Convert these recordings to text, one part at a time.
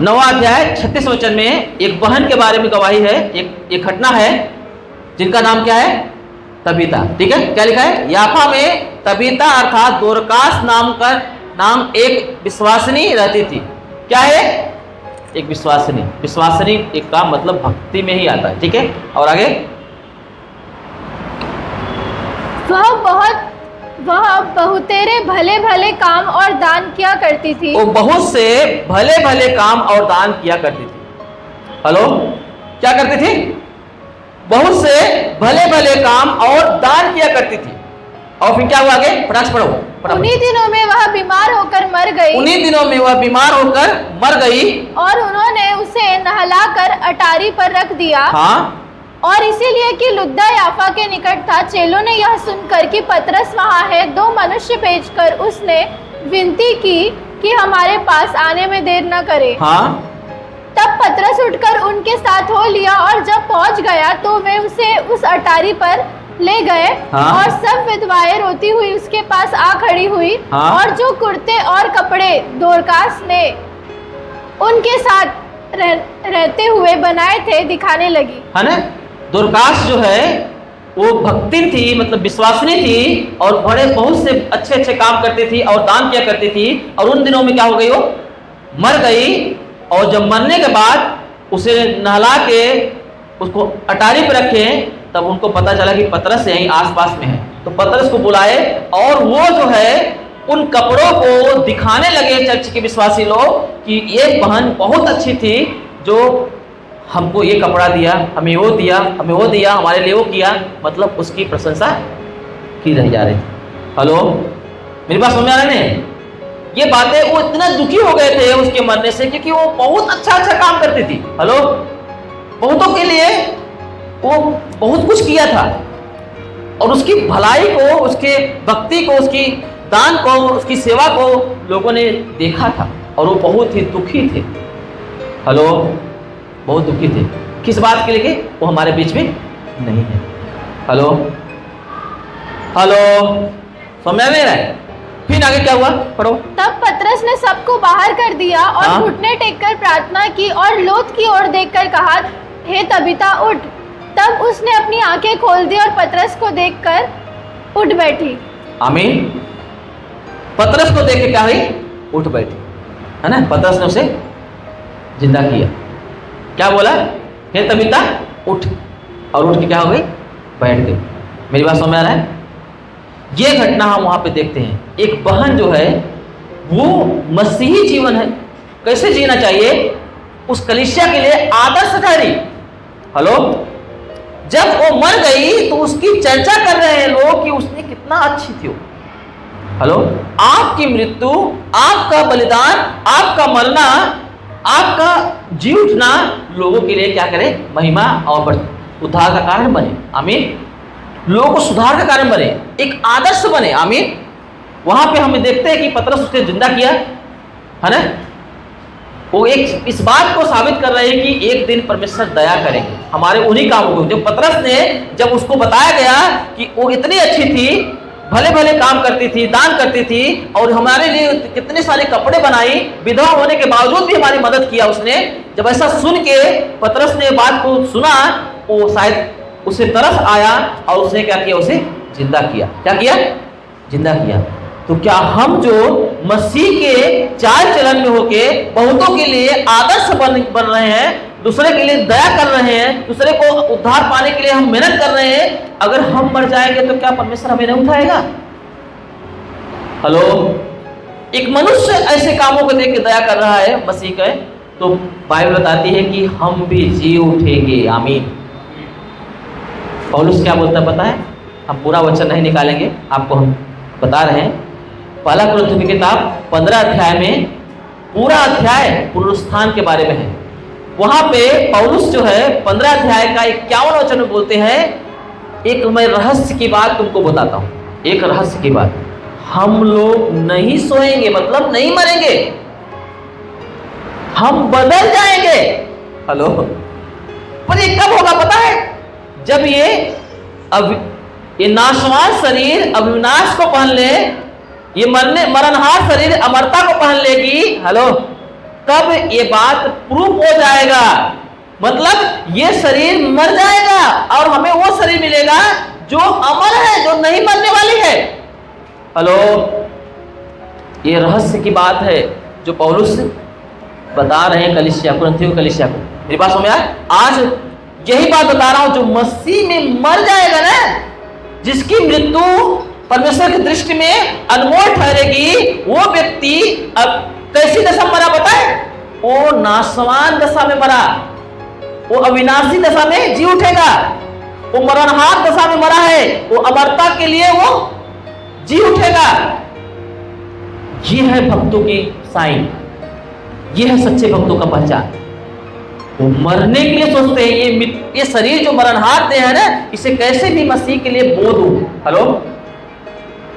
9वां अध्याय 36 वचन में एक बहन के बारे में गवाही है, एक घटना है जिनका नाम क्या है? तबीता। ठीक है, क्या लिखा है? याफा में तबीता अर्थात दोरकास नाम एक विश्वासिनी रहती थी। क्या है? एक विश्वासिनी। विश्वासिनी एक का मतलब भक्ति में ही आता है। ठीक है, और आगे वह बहुतेरे भले भले काम और दान किया करती थी। वो बहुत से भले भले काम और दान किया करती थी। हेलो, क्या करती थी? बहुत से भले भले काम और दान किया करती थी। और फिर क्या हुआ आगे? फटाफट पढ़ो। उन्हीं दिनों में वह बीमार होकर मर गई। उन्हीं दिनों में वह बीमार होकर मर गई और उन्होंने उसे नहलाकर अटारी पर रख दिया। हाँ, और इसीलिए कि लुद्दा याफा के निकट था। चेलों ने यह सुनकर कि पतरस वहाँ है, 2 मनुष्य भेजकर उसने विनती की कि हमारे पास आने में देर न करे। हाँ, तब पतरस उठकर उनके साथ हो लिया और जब पहुँच गया तो वे उसे उस अटारी पर ले गए। हाँ। और सब विधवाएं रोती हुई उसके पास आ खड़ी हुई। हाँ। और जो कुर्ते और कपड़े दोरकास ने उनके साथ रहते हुए बनाए थे दिखाने लगी। है ना? दोरकास जो है वो भक्तिन थी, मतलब विश्वासनी थी, और बड़े बहुत से अच्छे अच्छे काम करती थी और दान किया करती थी। और उन दिनों में क्या हो गई? वो मर गई। और जब मरने के बाद उसे नहला के उसको अटारी पर रखे, तब उनको पता चला कि पतरस यहीं आसपास में है। तो पतरस को बुलाए और वो जो है उन कपड़ों को दिखाने लगे चर्च के विश्वासी लोग कि ये बहन बहुत अच्छी थी, जो हमको ये कपड़ा दिया, हमें वो दिया, हमें वो दिया, हमारे लिए वो किया। मतलब उसकी प्रशंसा की रही जा रही थी। हेलो, मेरी बात समझ आ रही है? ये बातें वो इतना दुखी हो गए थे उसके मरने से, क्योंकि वो बहुत अच्छा अच्छा काम करती थी। हेलो, बहुतों के लिए वो बहुत कुछ किया था, और उसकी भलाई को, उसके भक्ति को, उसकी दान को, उसकी सेवा को लोगों ने देखा था, और वो बहुत ही दुखी थे। हेलो, बहुत दुखी थे। किस बात के लिए? वो हमारे बीच में नहीं है। हेलो हेलो, समझ में रहा है? फिर आगे क्या हुआ? पढ़ो। तब पतरस ने सबको बाहर कर दिया और हाँ? घुटने टेककर प्रार्थना की और लोथ की ओर देखकर कहा, हे तबीता उठ। तब उसने अपनी आंखें खोल दी और पतरस को देखकर उठ बैठी। आमीन। पतरस को देख के क्या हुई? उठ बैठी, है ना? पतरस ने उसे जिंदा किया। क्या बोला? हे तबीता उठ। और उठ के क्या हो गई? बैठ गई। मेरी बात समझ में आ रहा है? ये घटना हम वहां पे देखते हैं। एक बहन जो है वो मसीही जीवन है, कैसे जीना चाहिए, उस कलीसिया के लिए आदर्श ठहरी। हेलो, जब वो मर गई तो उसकी चर्चा कर रहे हैं लोग कि उसने कितना अच्छी थी वो। हेलो, आपकी मृत्यु, आपका बलिदान, आपका मरना, आपका जी उठना लोगों के लिए क्या करे? महिमा और उद्धार का कारण बने। आमीन। लोगों को सुधार का कारण बने, एक आदर्श बने। आमीन। वहां पे हम देखते हैं कि पतरस उसने जिंदा किया, है ना? वो एक इस बात को साबित कर रहे हैं कि एक दिन परमेश्वर दया करेंगे हमारे उन्हीं कामों को। जब पतरस ने, जब उसको बताया गया कि वो इतनी अच्छी थी, भले भले काम करती थी, दान करती थी, और हमारे लिए कितने सारे कपड़े बनाई, विधवा होने के बावजूद भी हमारी मदद किया उसने। जब ऐसा सुन के पतरस ने बात को सुना, वो शायद उसे तरस आया और उसने क्या किया? उसे जिंदा किया। क्या किया? जिंदा किया। तो क्या हम जो मसीह के चाल चलन में होके बहुतों के लिए आदर्श बन रहे हैं, दूसरे के लिए दया कर रहे हैं, दूसरे को उद्धार पाने के लिए हम मेहनत कर रहे हैं, अगर हम मर जाएंगे तो क्या परमेश्वर हमें नहीं उठाएगा? हेलो, एक मनुष्य ऐसे कामों को देख के दया कर रहा है मसीह का, तो बाइबल बताती है कि हम भी जी उठेंगे। आमीन। पौलुस क्या बोलता है पता है? हम पूरा वचन नहीं निकालेंगे, आपको हम बता रहे हैं। पहला कुरिन्थियों की किताब 15 अध्याय में पूरा अध्याय पुनरुत्थान के बारे में है। वहां पे पौलुस जो है 15 अध्याय का 51 वचन में बोलते हैं, एक मैं रहस्य की बात तुमको बताता हूं, एक रहस्य की बात। हम लोग नहीं सोएंगे, मतलब नहीं मरेंगे, हम बदल जाएंगे। हेलो, पर ये कब होगा पता है? जब ये नाशवान शरीर अविनाश को पहन ले, ये मरनहार शरीर अमरता को पहन लेगी। हेलो, तब ये बात प्रूफ हो जाएगा, मतलब ये शरीर मर जाएगा और हमें वो शरीर मिलेगा जो अमर है, जो नहीं मरने वाली है। हेलो, ये रहस्य की बात है जो पौलुस बता रहे हैं कलीसिया, कुरिन्थियों की कलीसिया को। मेरी बात समझ आए? आज यही बात बता रहा हूं, जो मसीह में मर जाएगा ना, जिसकी मृत्यु परमेश्वर की दृष्टि में अनमोल ठहरेगी, वो व्यक्ति अब कैसी दशा मरा पता है? वो नाशवान दशा में मरा, वो अविनाशी दशा में जी उठेगा, वो मरणहार दशा में मरा है, वो अमरता के लिए वो जी उठेगा। ये है भक्तों की साइन, ये है सच्चे भक्तों का पहचान। वो मरने के लिए सोचते हैं, ये शरीर जो मरणहार देह है ना, इसे कैसे भी मसीह के लिए बो दूं। हेलो,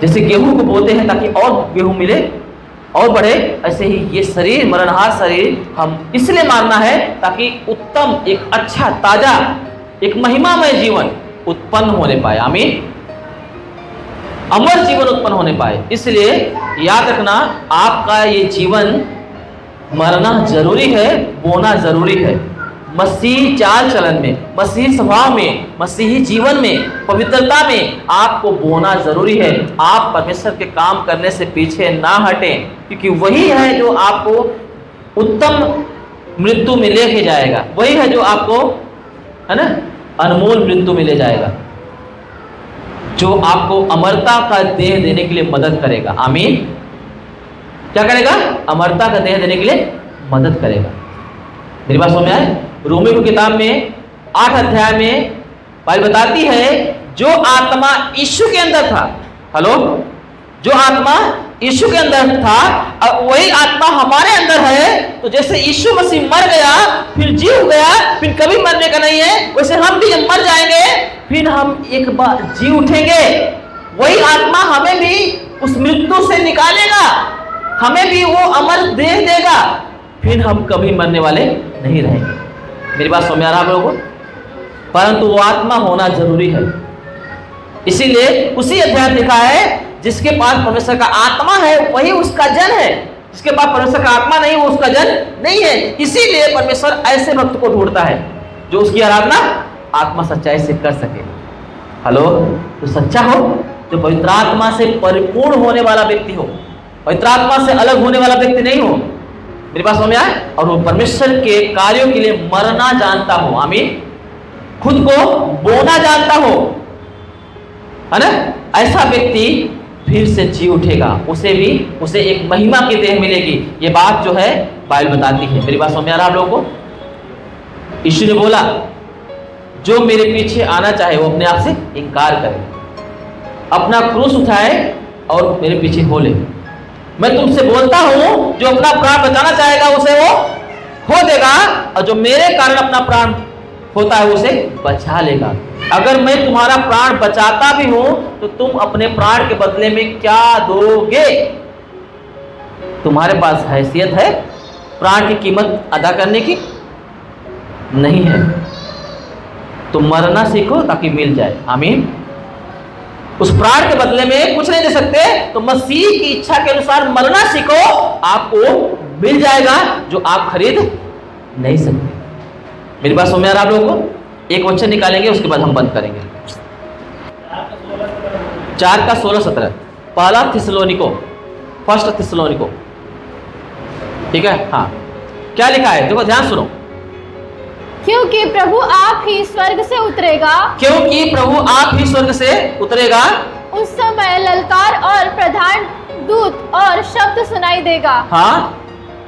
जैसे गेहूं को बोते हैं ताकि और गेहूं मिले और बढ़े, ऐसे ही ये शरीर, मरणहार शरीर हम इसलिए मारना है ताकि उत्तम, एक अच्छा, ताजा, एक महिमामय जीवन उत्पन्न होने पाए। आमीन। अमर जीवन उत्पन्न होने पाए। इसलिए याद रखना, आपका ये जीवन मरना जरूरी है, बोना जरूरी है। मसीही चाल चलन में, मसीही स्वभाव में, मसीही जीवन में, पवित्रता में आपको बोना जरूरी है। आप परमेश्वर के काम करने से पीछे ना हटें, क्योंकि वही है जो आपको उत्तम मृत्यु में लेके जाएगा, वही है जो आपको, है ना, अनमोल मृत्यु में ले जाएगा, जो आपको अमरता का देह देने के लिए मदद करेगा। आमीन। क्या करेगा? अमरता का देह देने के लिए मदद करेगा। मेरी बात समझ में आए? रोमी की किताब में 8 अध्याय में बाइबल बताती है, जो आत्मा यीशु के अंदर था, हेलो, जो आत्मा यीशु के अंदर था, अब वही आत्मा हमारे अंदर है। तो जैसे यीशु मसीह मर गया, फिर जी गया, फिर कभी मरने का नहीं है, वैसे हम भी जब मर जाएंगे फिर हम एक बार जी उठेंगे। वही आत्मा हमें भी उस मृत्यु से निकालेगा, हमें भी वो अमर देह देगा, फिर हम कभी मरने वाले नहीं रहेंगे। मेरी बात समझ आ रहा है आप लोगों को? परंतु वो आत्मा होना जरूरी है। इसीलिए उसी अध्याय लिखा है, जिसके पास परमेश्वर का आत्मा है वही उसका जन है, जिसके पास परमेश्वर का आत्मा नहीं वो उसका जन नहीं है। इसीलिए परमेश्वर ऐसे भक्त को ढूंढता है जो उसकी आराधना आत्मा सच्चाई से कर सके। हेलो, तो सच्चा हो, जो पवित्र आत्मा से परिपूर्ण होने वाला व्यक्ति हो, पवित्र आत्मा से अलग होने वाला व्यक्ति नहीं हो। मेरे पास समझ में आए? और वो परमेश्वर के कार्यों के लिए मरना जानता हो। आमीन। खुद को बोना जानता हो, है ना, ऐसा व्यक्ति फिर से जी उठेगा, उसे एक महिमा की देह मिलेगी। ये बात जो है बाइबल बताती है। मेरी बात समझ में आ रहा है आप लोगों को? यीशु ने बोला, जो मेरे पीछे आना चाहे वो अपने आप से इनकार करे, अपना क्रूस उठाए और मेरे पीछे हो ले। मैं तुमसे बोलता हूं, जो अपना प्राण बचाना चाहेगा उसे वो खो देगा, और जो मेरे कारण अपना प्राण होता है उसे बचा लेगा। अगर मैं तुम्हारा प्राण बचाता भी हूं तो तुम अपने प्राण के बदले में क्या दोगे? तुम्हारे पास हैसियत है प्राण की कीमत अदा करने की? नहीं है। तो मरना सीखो ताकि मिल जाए। आमीन। उस प्राण के बदले में कुछ नहीं दे सकते, तो मसीह की इच्छा के अनुसार मरना सीखो, आपको मिल जाएगा जो आप खरीद नहीं सकते। मेरी बात समझ में आ रहा है आप लोगों को? एक वचन निकालेंगे, उसके बाद हम बंद करेंगे। 4 का 16-17 पहला थिस्सलुनीको, फर्स्ट थिस्सलुनीको, ठीक है? हाँ, क्या लिखा है देखो, ध्यान सुनो। क्योंकि प्रभु आप ही स्वर्ग से उतरेगा, क्योंकि प्रभु आप ही स्वर्ग से उतरेगा, उस समय ललकार और प्रधान दूत और शब्द सुनाई देगा। हाँ,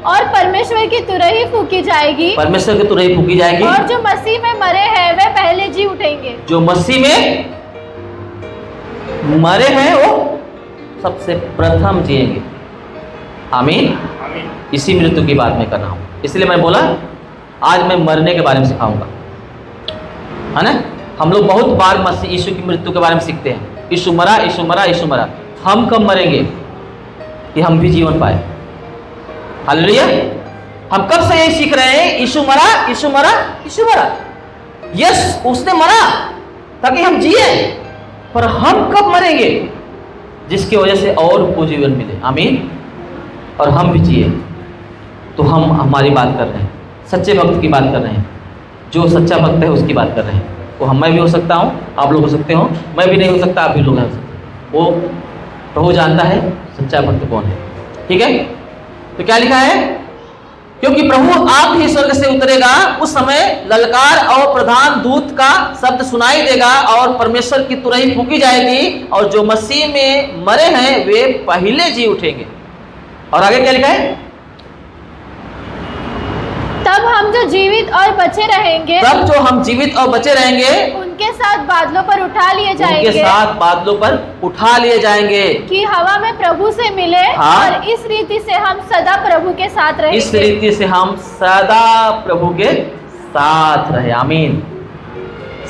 और परमेश्वर की तुरही फूकी जाएगी, परमेश्वर की तुरही फूकी जाएगी, और जो मसीह में मरे हैं वे पहले जी उठेंगे। जो मसीह में मरे हैं वो सबसे प्रथम जिएंगे। आमीन। इसी मृत्यु की बात मैं कर रहा हूं, इसलिए मैं बोला आज मैं मरने के बारे में सिखाऊंगा, है ना। हम लोग बहुत बार मसीह यीशु की मृत्यु के बारे में सीखते हैं, यीशु मरा, यीशु मरा, यीशु मरा। हम कब मरेंगे कि हम भी जीवन पाए? हालेलुया। हम कब से यही सीख रहे हैं, यीशु मरा, यीशु मरा, यीशु मरा। यस, उसने मरा ताकि हम जिए, पर हम कब मरेंगे? जिसकी वजह से और को जीवन मिले। आमीन। और हम भी जिए। तो हम हमारी बात कर रहे हैं, सच्चे भक्त की बात कर रहे हैं। जो सच्चा भक्त है उसकी बात कर रहे हैं। वो मैं भी हो सकता हूँ, आप लोग हो सकते हो, मैं भी नहीं हो सकता, आप भी लोग हो सकते। वो प्रभु जानता है सच्चा भक्त कौन है। ठीक है, तो क्या लिखा है? क्योंकि प्रभु आप ही स्वर्ग से उतरेगा, उस समय ललकार और प्रधान दूत का शब्द सुनाई देगा और परमेश्वर की तुरही फूंकी जाएगी और जो मसीह में मरे हैं वे पहले जी उठेंगे। और आगे क्या लिखा है? तब हम जो जीवित और बचे रहेंगे, तब जो हम जीवित और बचे रहेंगे उनके साथ बादलों पर उठा लिए उनके जाएंगे, साथ बादलों पर उठा लिए जाएंगे कि हवा में प्रभु से मिले। हाँ। और इस रीति से हम सदा प्रभु के साथ रहेंगे। इस रीति से हम सदा प्रभु के साथ रहे। आमीन।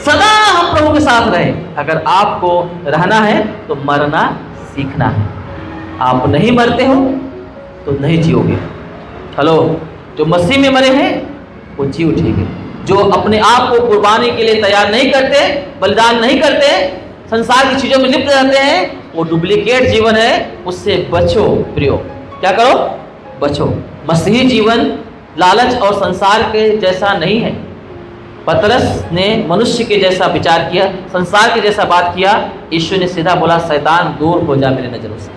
सदा हम प्रभु के साथ रहे। अगर आपको रहना है तो मरना सीखना है। आप नहीं मरते हो तो नहीं जियोगे। हेलो, जो मसीह में मरे हैं वो जी उठेंगे। जो अपने आप को कुर्बानी के लिए तैयार नहीं करते, बलिदान नहीं करते, संसार की चीजों में लिप्त रहते हैं, वो डुप्लीकेट जीवन है। उससे बचो प्रियो। क्या करो? बचो। मसीही जीवन लालच और संसार के जैसा नहीं है। पतरस ने मनुष्य के जैसा विचार किया, संसार के जैसा बात किया। यीशु ने सीधा बोला, शैतान दूर हो जा मेरे नजरों से।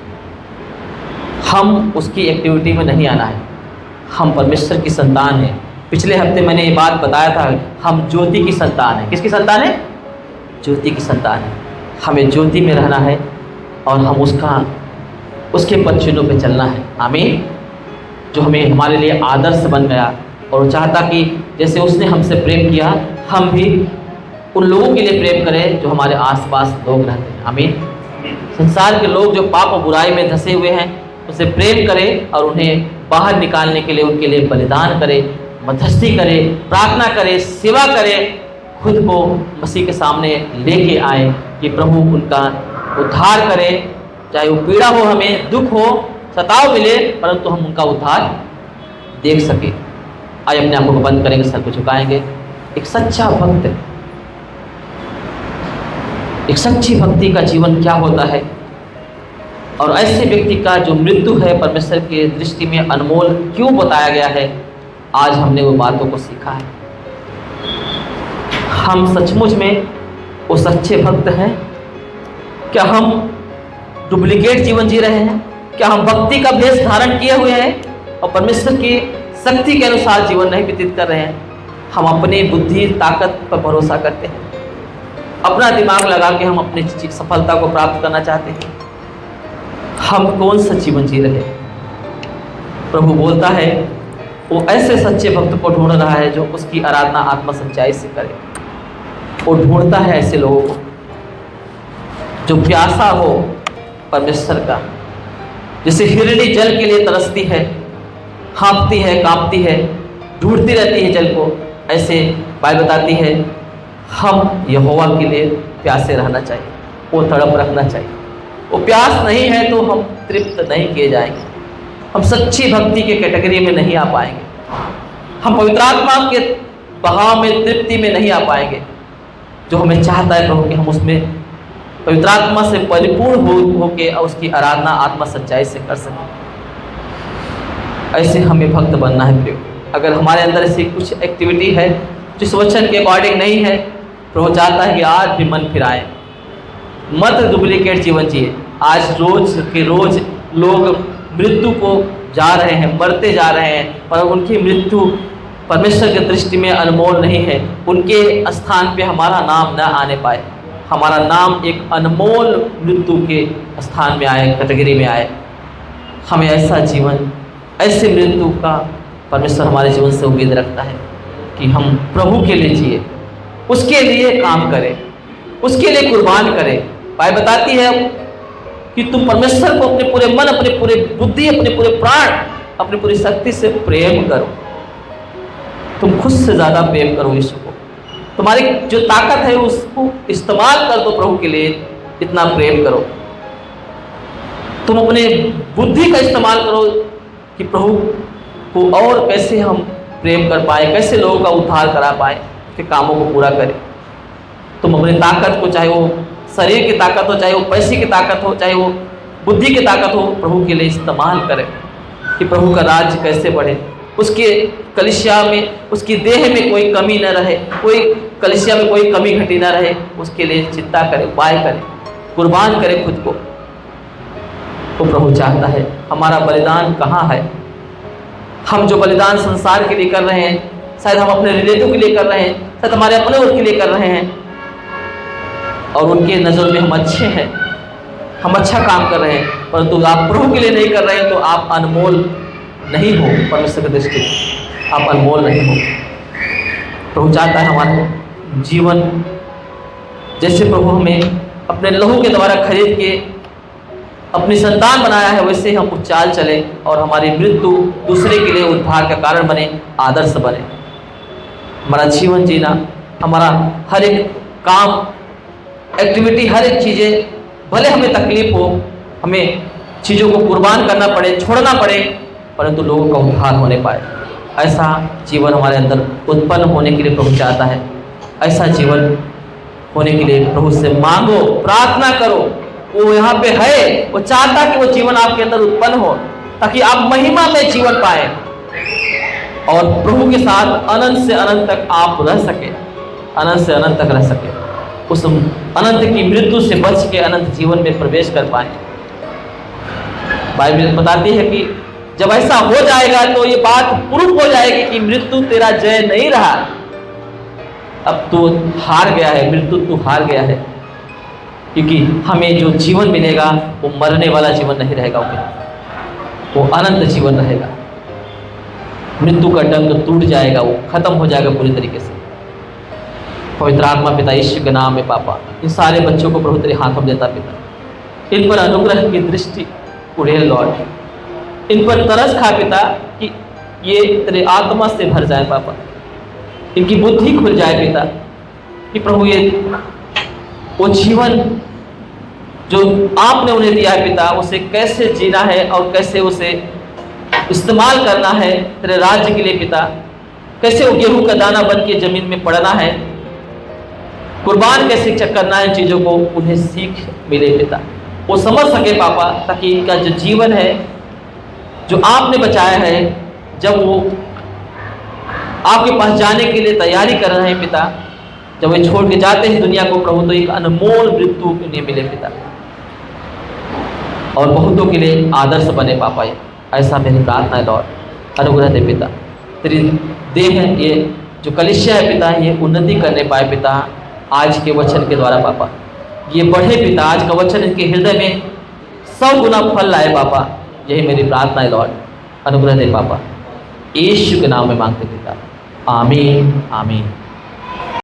हम उसकी एक्टिविटी में नहीं आना है। हम परमेश्वर की संतान हैं। पिछले हफ्ते मैंने ये बात बताया था, हम ज्योति की संतान हैं। किसकी संतान है? ज्योति की संतान है। हमें ज्योति में रहना है और हम उसके पद चिन्हों पे चलना है। आमीन। जो हमें हमारे लिए आदर्श बन गया और वो चाहता कि जैसे उसने हमसे प्रेम किया, हम भी उन लोगों के लिए प्रेम करें जो हमारे आसपास लोग रहते हैं। आमीन। संसार के लोग जो पाप और बुराई में धंसे हुए हैं, उसे प्रेम करें और उन्हें बाहर निकालने के लिए उनके लिए बलिदान करें, मध्यस्थी करें, प्रार्थना करें, सेवा करें, खुद को मसीह के सामने लेके आए कि प्रभु उनका उद्धार करे। चाहे वो पीड़ा हो, हमें दुख हो, सताव मिले, परंतु हम उनका उद्धार देख सके। आइए अपने आंखों को बंद करेंगे, सर को झुकाएंगे। एक सच्चा भक्त, एक सच्ची भक्ति का जीवन क्या होता है और ऐसे व्यक्ति का जो मृत्यु है परमेश्वर की दृष्टि में अनमोल क्यों बताया गया है, आज हमने वो बातों को सीखा है। हम सचमुच में वो सच्चे भक्त हैं? क्या हम डुप्लीकेट जीवन जी रहे हैं? क्या हम भक्ति का भेष धारण किए हुए हैं और परमेश्वर की शक्ति के अनुसार जीवन नहीं व्यतीत कर रहे हैं? हम अपनी बुद्धि ताकत पर भरोसा करते हैं, अपना दिमाग लगा के हम अपनी सफलता को प्राप्त करना चाहते हैं। हम कौन सा जीवन जी रहे हैं? प्रभु बोलता है वो ऐसे सच्चे भक्त को ढूंढ रहा है जो उसकी आराधना आत्मा सच्चाई से करे। वो ढूंढता है ऐसे लोगों को जो प्यासा हो परमेश्वर का, जैसे हिरनी जल के लिए तरसती है, हाँफती है, कांपती है, ढूंढती रहती है जल को। ऐसे बाइबल बताती है हम यहोवा के लिए प्यासे रहना चाहिए, वो तड़प रखना चाहिए। वो प्यास नहीं है तो हम तृप्त नहीं किए जाएंगे, हम सच्ची भक्ति के कैटेगरी में नहीं आ पाएंगे, हम पवित्र आत्मा के बहाव में, तृप्ति में नहीं आ पाएंगे। जो हमें चाहता है प्रभु कि हम उसमें पवित्र आत्मा से परिपूर्ण होके और उसकी आराधना आत्मा सच्चाई से कर सकें। ऐसे हमें भक्त बनना है प्रियो। अगर हमारे अंदर ऐसी कुछ एक्टिविटी है जिस वचन के अकॉर्डिंग नहीं है, प्रभु चाहता है कि आज भी मन फिराए, मत डुप्लीकेट जीवन जिए। आज रोज के रोज लोग मृत्यु को जा रहे हैं, मरते जा रहे हैं, पर उनकी मृत्यु परमेश्वर की दृष्टि में अनमोल नहीं है। उनके स्थान पे हमारा नाम न आने पाए, हमारा नाम एक अनमोल मृत्यु के स्थान में आए, कैटेगरी में आए। हमें ऐसा जीवन, ऐसे मृत्यु का परमेश्वर हमारे जीवन से उम्मीद रखता है कि हम प्रभु के लिए जिए, उसके लिए काम करें, उसके लिए कुर्बान करें। बाइबल बताती है कि तुम परमेश्वर को अपने पूरे मन, अपने पूरे बुद्धि, अपने पूरे प्राण, अपनी पूरी शक्ति से प्रेम करो। तुम खुद से ज़्यादा प्रेम करो यीशु को। तुम्हारी जो ताकत है उसको इस्तेमाल कर दो प्रभु के लिए, इतना प्रेम करो। तुम अपने बुद्धि का इस्तेमाल करो कि प्रभु को और कैसे हम प्रेम कर पाए, कैसे लोगों का उद्धार करा पाए, उसके कामों को पूरा करें। तुम अपनी ताकत को, चाहे वो शरीर की ताकत हो, चाहे वो पैसे की ताकत हो, चाहे वो बुद्धि की ताकत हो, प्रभु के लिए इस्तेमाल करें कि प्रभु का राज्य कैसे बढ़े, उसके कलिसिया में, उसकी देह में कोई कमी न रहे, कोई कलिसिया में कोई कमी घटी न रहे, उसके लिए चिंता करे, उपाय करे, कुर्बान करे खुद को। तो प्रभु चाहता है हमारा बलिदान कहाँ है? हम जो बलिदान संसार के लिए कर रहे हैं, शायद हम अपने रिलेटिव के लिए कर रहे हैं, शायद हमारे अपने के लिए कर रहे हैं, और उनके नज़र में हम अच्छे हैं, हम अच्छा काम कर रहे हैं, परंतु आप प्रभु के लिए नहीं कर रहे हैं, तो आप अनमोल नहीं हो। परमेश्वर की दृष्टि में आप अनमोल नहीं हो। प्रभु चाहता है हमारा जीवन, जैसे प्रभु हमें अपने लहू के द्वारा खरीद के अपनी संतान बनाया है, वैसे हम उच्चाल चले और हमारी मृत्यु दूसरे के लिए उद्धार का कारण बने, आदर्श बने। हमारा जीवन जीना, हमारा हर एक काम, एक्टिविटी, हर एक चीज़ें, भले हमें तकलीफ हो, हमें चीज़ों को कुर्बान करना पड़े, छोड़ना पड़े, परंतु लोगों का उद्धार होने पाए, ऐसा जीवन हमारे अंदर उत्पन्न होने के लिए प्रभु चाहता है। ऐसा जीवन होने के लिए प्रभु से मांगो, प्रार्थना करो। वो यहाँ पे है, वो चाहता कि वो जीवन आपके अंदर उत्पन्न हो, ताकि आप महिमा में जीवन पाए और प्रभु के साथ अनंत से अनंत तक आप रह सके, अनंत से अनंत तक रह सके, उस अनंत की मृत्यु से बच के अनंत जीवन में प्रवेश कर पाए। बाइबल बताती है कि जब ऐसा हो जाएगा तो ये बात प्रूफ हो जाएगी कि मृत्यु तेरा जय नहीं रहा, अब तू हार गया है, मृत्यु तू हार गया है, क्योंकि हमें जो जीवन मिलेगा वो मरने वाला जीवन नहीं रहेगा, वो अनंत जीवन रहेगा। मृत्यु का डंक टूट जाएगा, वो खत्म हो जाएगा पूरी तरीके से। पवित्र आत्मा पिता यीशु के नाम में पापा, इन सारे बच्चों को प्रभु तेरे हाथों में देता पिता, इन पर अनुग्रह की दृष्टि उड़े लॉर्ड, इन पर तरस खा पिता कि ये तेरे आत्मा से भर जाए पापा, इनकी बुद्धि खुल जाए पिता, कि प्रभु ये वो जीवन जो आपने उन्हें दिया है पिता, उसे कैसे जीना है और कैसे उसे इस्तेमाल करना है तेरे राज्य के लिए पिता, कैसे वो गेहूं का दाना बन के जमीन में पड़ना है, कुर्बान कैसे करना है चीज़ों को, उन्हें सीख मिले पिता, वो समझ सके पापा, ताकि इनका जो जीवन है जो आपने बचाया है, जब वो आपके पास जाने के लिए तैयारी कर रहे हैं पिता, जब वे छोड़ के जाते हैं दुनिया को प्रभु, तो एक अनमोल मृत्यु उन्हें मिले पिता, और बहुतों के लिए आदर्श बने पापा। ये ऐसा मेरी प्रार्थना है लॉर्ड, अनुग्रह दे पिता, तेरी देह है ये जो कलिसिया है पिता, ये उन्नति करने पाए पिता आज के वचन के द्वारा पापा, ये बढ़े पिता, आज का वचन इनके हृदय में 100 गुना फल लाए पापा। यही मेरी प्रार्थना है लॉर्ड, अनुग्रह दे पापा, यीशु के नाम में मांगते पिता, आमीन आमीन।